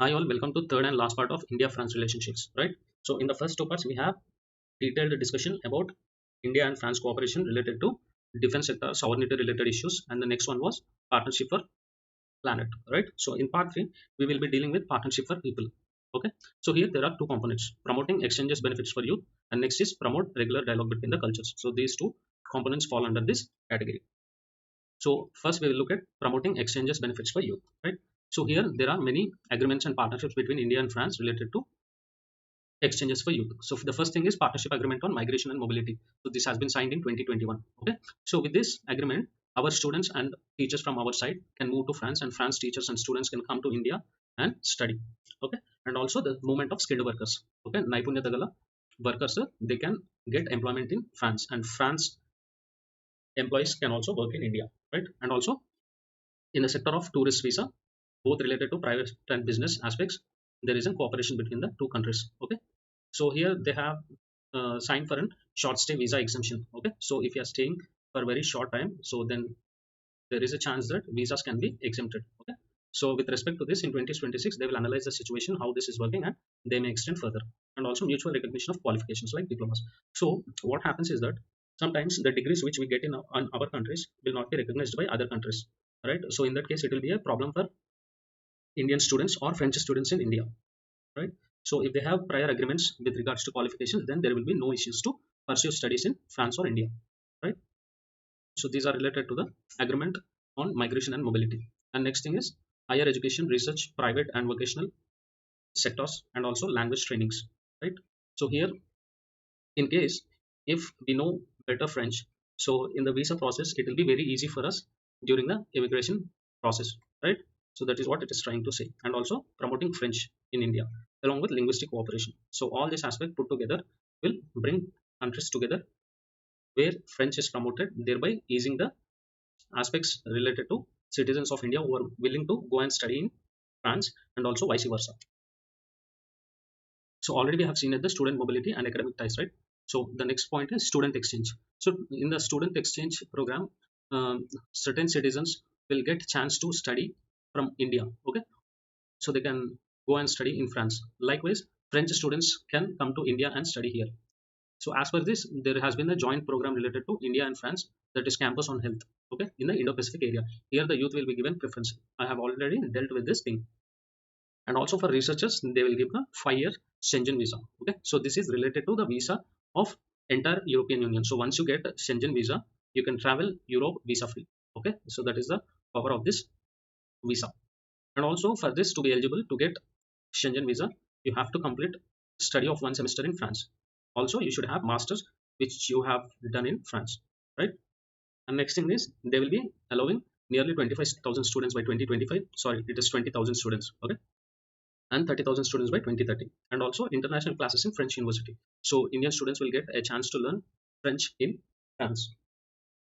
Hi all, welcome to third and last part of India-France relationships, right? So in the first two parts, we have detailed discussion about India and France cooperation related to defense sector, sovereignty related issues, and the next one was partnership for planet, right? So in part three, we will be dealing with partnership for people. Okay. So here there are two components: promoting exchanges benefits for youth, and next is promote regular dialogue between the cultures. So these two components fall under this category. So first we will look at promoting exchanges benefits for youth, right? So here there are many agreements and partnerships between India and France related to exchanges for youth. So the first thing is partnership agreement on migration and mobility. So this has been signed in 2021. Okay. So with this agreement, our students and teachers from our side can move to France, and France teachers and students can come to India and study. Okay. And also the movement of skilled workers. Okay. Naipunya Dagala workers, they can get employment in France, and France employees can also work in India, right? And also in the sector of tourist visa, both related to private and business aspects, there is a cooperation between the two countries. Okay. So here they have signed for a short stay visa exemption. Okay. So if you are staying for a very short time, so then there is a chance that visas can be exempted. Okay. So with respect to this, in 2026, they will analyze the situation, how this is working, and they may extend further. And also mutual recognition of qualifications like diplomas. So what happens is that sometimes the degrees which we get in our countries will not be recognized by other countries, right? So in that case, it will be a problem for Indian students or French students in India, right? So if they have prior agreements with regards to qualifications, then there will be no issues to pursue studies in France or India, right? So these are related to the agreement on migration and mobility. And next thing is higher education, research, private and vocational sectors, and also language trainings, right? So here, in case if we know better French, so in the visa process, it will be very easy for us during the immigration process, right? So that is what it is trying to say. And also promoting French in India along with linguistic cooperation. So all this aspect put together will bring countries together where French is promoted, thereby easing the aspects related to citizens of India who are willing to go and study in France, and also vice versa. So already we have seen at the student mobility and academic ties, right? So the next point is student exchange. So in the student exchange program, certain citizens will get chance to study from India. Okay, so they can go and study in France. Likewise, French students can come to India and study here. So as per this, there has been a joint program related to India and France, that is Campus on Health. Okay, in the Indo-Pacific area. Here the youth will be given preference. I have already dealt with this thing. And also for researchers, they will give a 5-year Schengen visa. Okay, so this is related to the visa of entire European Union. So once you get a Schengen visa, you can travel Europe visa free. Okay, so that is the power of this visa. And also for this to be eligible to get Schengen visa, you have to complete study of 1 semester in France. Also, you should have masters which you have done in France, right? And next thing is they will be allowing nearly 25,000 students by 2025. Sorry, it is 20,000 students. Okay, and 30,000 students by 2030, and also international classes in French university. So Indian students will get a chance to learn French in France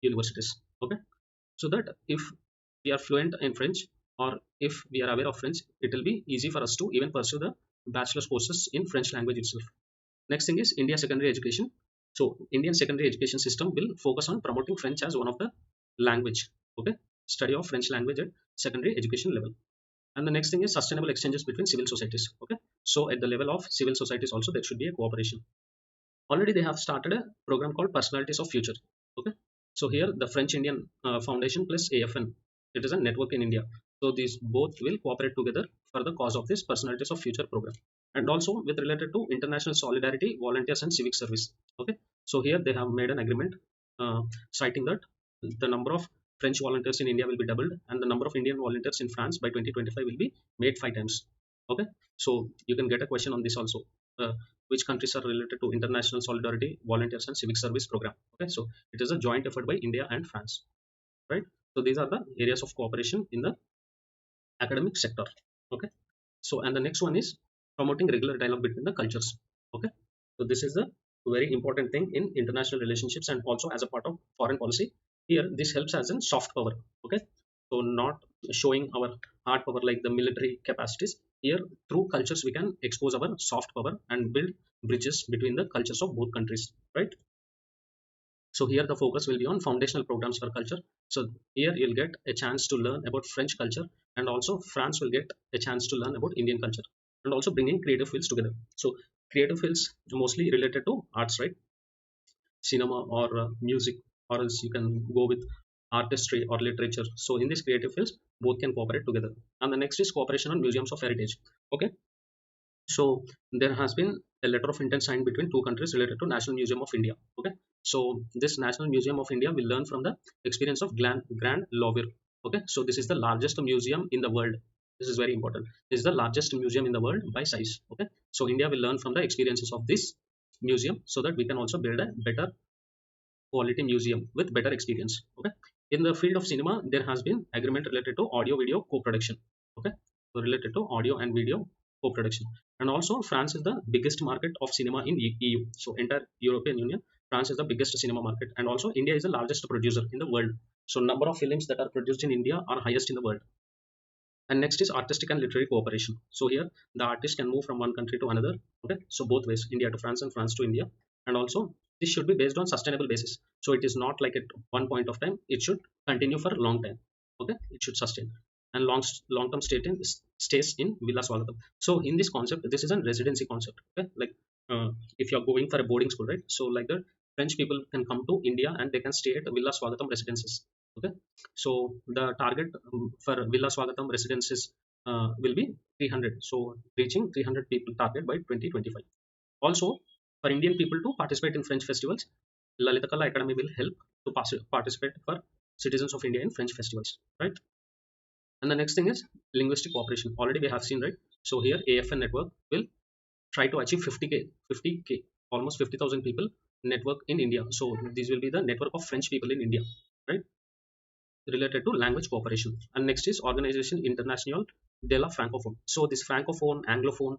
universities. Okay, so that if we are fluent in French, or if we are aware of French, it will be easy for us to even pursue the bachelor's courses in French language itself. Next thing is India secondary education. So Indian secondary education system will focus on promoting French as one of the language. Okay, study of French language at secondary education level. And the next thing is sustainable exchanges between civil societies. Okay, so at the level of civil societies also there should be a cooperation. Already they have started a program called Personalities of Future. Okay, so here the French Indian Foundation plus AFN, it is a network in India. So these both will cooperate together for the cause of this Personalities of Future program. And also with related to international solidarity, volunteers and civic service. Okay, so here they have made an agreement, citing that the number of French volunteers in India will be doubled, and the number of Indian volunteers in France by 2025 will be made 5 times. Okay, so you can get a question on this also. Which countries are related to international solidarity, volunteers and civic service program? Okay, so it is a joint effort by India and France, right? So these are the areas of cooperation in the academic sector. Okay, so and the next one is promoting regular dialogue between the cultures. Okay, so this is a very important thing in international relationships and also as a part of foreign policy. Here this helps as in soft power. Okay, so not showing our hard power like the military capacities. Here through cultures we can expose our soft power and build bridges between the cultures of both countries, right? So here the focus will be on foundational programs for culture. So here you'll get a chance to learn about French culture and also France will get a chance to learn about Indian culture, and also bringing creative fields together. So creative fields mostly related to arts, right? Cinema or music, or else you can go with artistry or literature. So in these creative fields, both can cooperate together. And the next is cooperation on museums of heritage. Okay, so there has been a letter of intent signed between two countries related to National Museum of India. Okay, so this National Museum of India will learn from the experience of Grand Louvre. Okay, so this is the largest museum in the world. This is very important. This is the largest museum in the world by size. Okay, so India will learn from the experiences of this museum so that we can also build a better quality museum with better experience. Okay, in the field of cinema, there has been agreement related to audio video co-production. Okay, so related to audio and video co-production. And also France is the biggest market of cinema in EU. So entire European Union, France is the biggest cinema market, and also India is the largest producer in the world. So number of films that are produced in India are highest in the world. And next is artistic and literary cooperation. So here the artist can move from one country to another. Okay, so both ways, India to France and France to India. And also this should be based on sustainable basis. So it is not like at one point of time, it should continue for a long time. Okay, it should sustain and long term stays in Villa Swagatam. So in this concept, this is a residency concept. Okay, like if you are going for a boarding school, right? So like the French people can come to India and they can stay at Villa Swagatam residences. Okay, so the target for Villa Swagatam residences will be 300. So reaching 300 people target by 2025. Also, for Indian people to participate in French festivals, Lalita Kala Academy will help to participate for citizens of India in French festivals, right? And the next thing is linguistic cooperation. Already we have seen, right? So here AFN network will try to achieve 50k, almost 50,000 people network in India. So this will be the network of French people in India, right? Related to language cooperation. And next is Organization International de la Francophone. So this francophone, anglophone,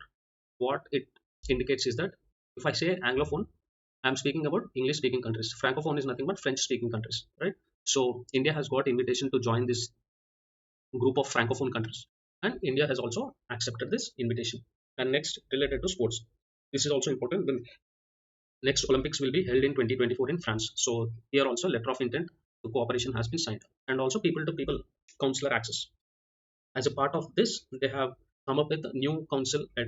what it indicates is that if I say anglophone, I'm speaking about English speaking countries. Francophone is nothing but French speaking countries, right? So India has got invitation to join this group of francophone countries, and India has also accepted this invitation. And next, related to sports, this is also important. The next Olympics will be held in 2024 in France. So here also letter of intent to cooperation has been signed. And also people to people counselor access. As a part of this, they have come up with a new council at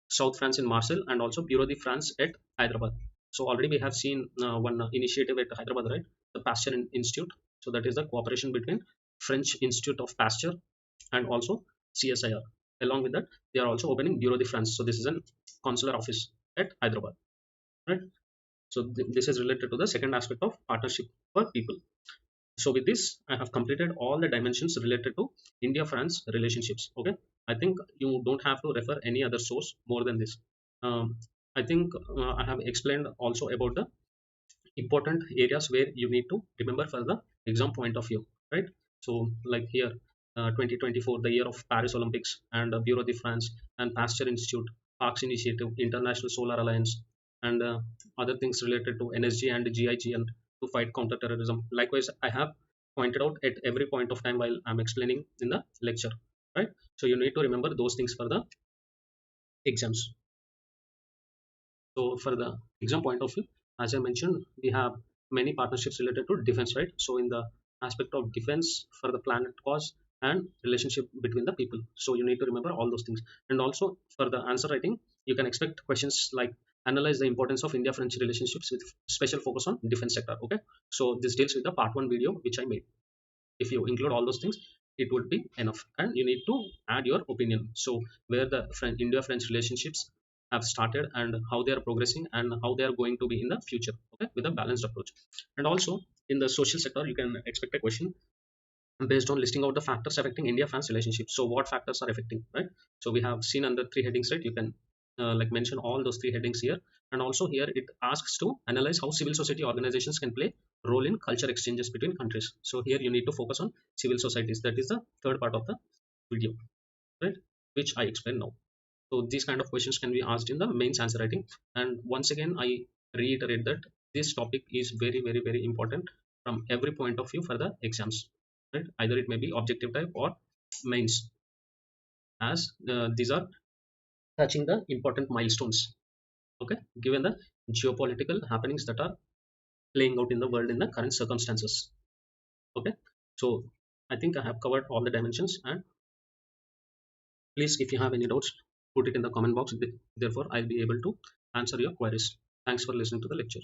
South France in Marseille, and also Bureau de France at Hyderabad. So already we have seen one initiative at Hyderabad, right? The Pasteur Institute. So that is the cooperation between French Institute of Pasteur and also CSIR. Along with that, they are also opening Bureau de France. So this is a consular office at Hyderabad, right? So this is related to the second aspect of partnership for people. So with this, I have completed all the dimensions related to India France relationships. Okay, I think you don't have to refer any other source more than this. I think I have explained also about the important areas where you need to remember for the exam point of view, right? So like here 2024, the year of Paris Olympics, and Bureau de France and Pasteur Institute, Parks Initiative, International Solar Alliance, and other things related to NSG and GIGN to fight counter-terrorism. Likewise, I have pointed out at every point of time while I'm explaining in the lecture, right? So you need to remember those things for the exams. So for the exam point of view, as I mentioned, we have many partnerships related to defense, right? So in the aspect of defense for the planet cause and relationship between the people. So you need to remember all those things. And also for the answer writing, you can expect questions like analyze the importance of India-French relationships with special focus on defense sector. Okay. So this deals with the part one video which I made. If you include all those things, it would be enough, and you need to add your opinion. So where the India French relationships have started and how they are progressing and how they are going to be in the future, okay, with a balanced approach. And also in the social sector, you can expect a question based on listing out the factors affecting India France relationship. So what factors are affecting, right? So we have seen under three headings, right? You can like mention all those three headings here. And also here it asks to analyze how civil society organizations can play role in culture exchanges between countries. So here you need to focus on civil societies. That is the third part of the video, right, which I explain now. So these kind of questions can be asked in the mains answer writing. And once again, I reiterate that this topic is very, very, very important from every point of view for the exams, right? Either it may be objective type or mains, as these are touching the important milestones, okay, given the geopolitical happenings that are playing out in the world in the current circumstances. Okay, so I think I have covered all the dimensions, and please, if you have any doubts, put it in the comment box. Therefore, I'll be able to answer your queries. Thanks for listening to the lecture.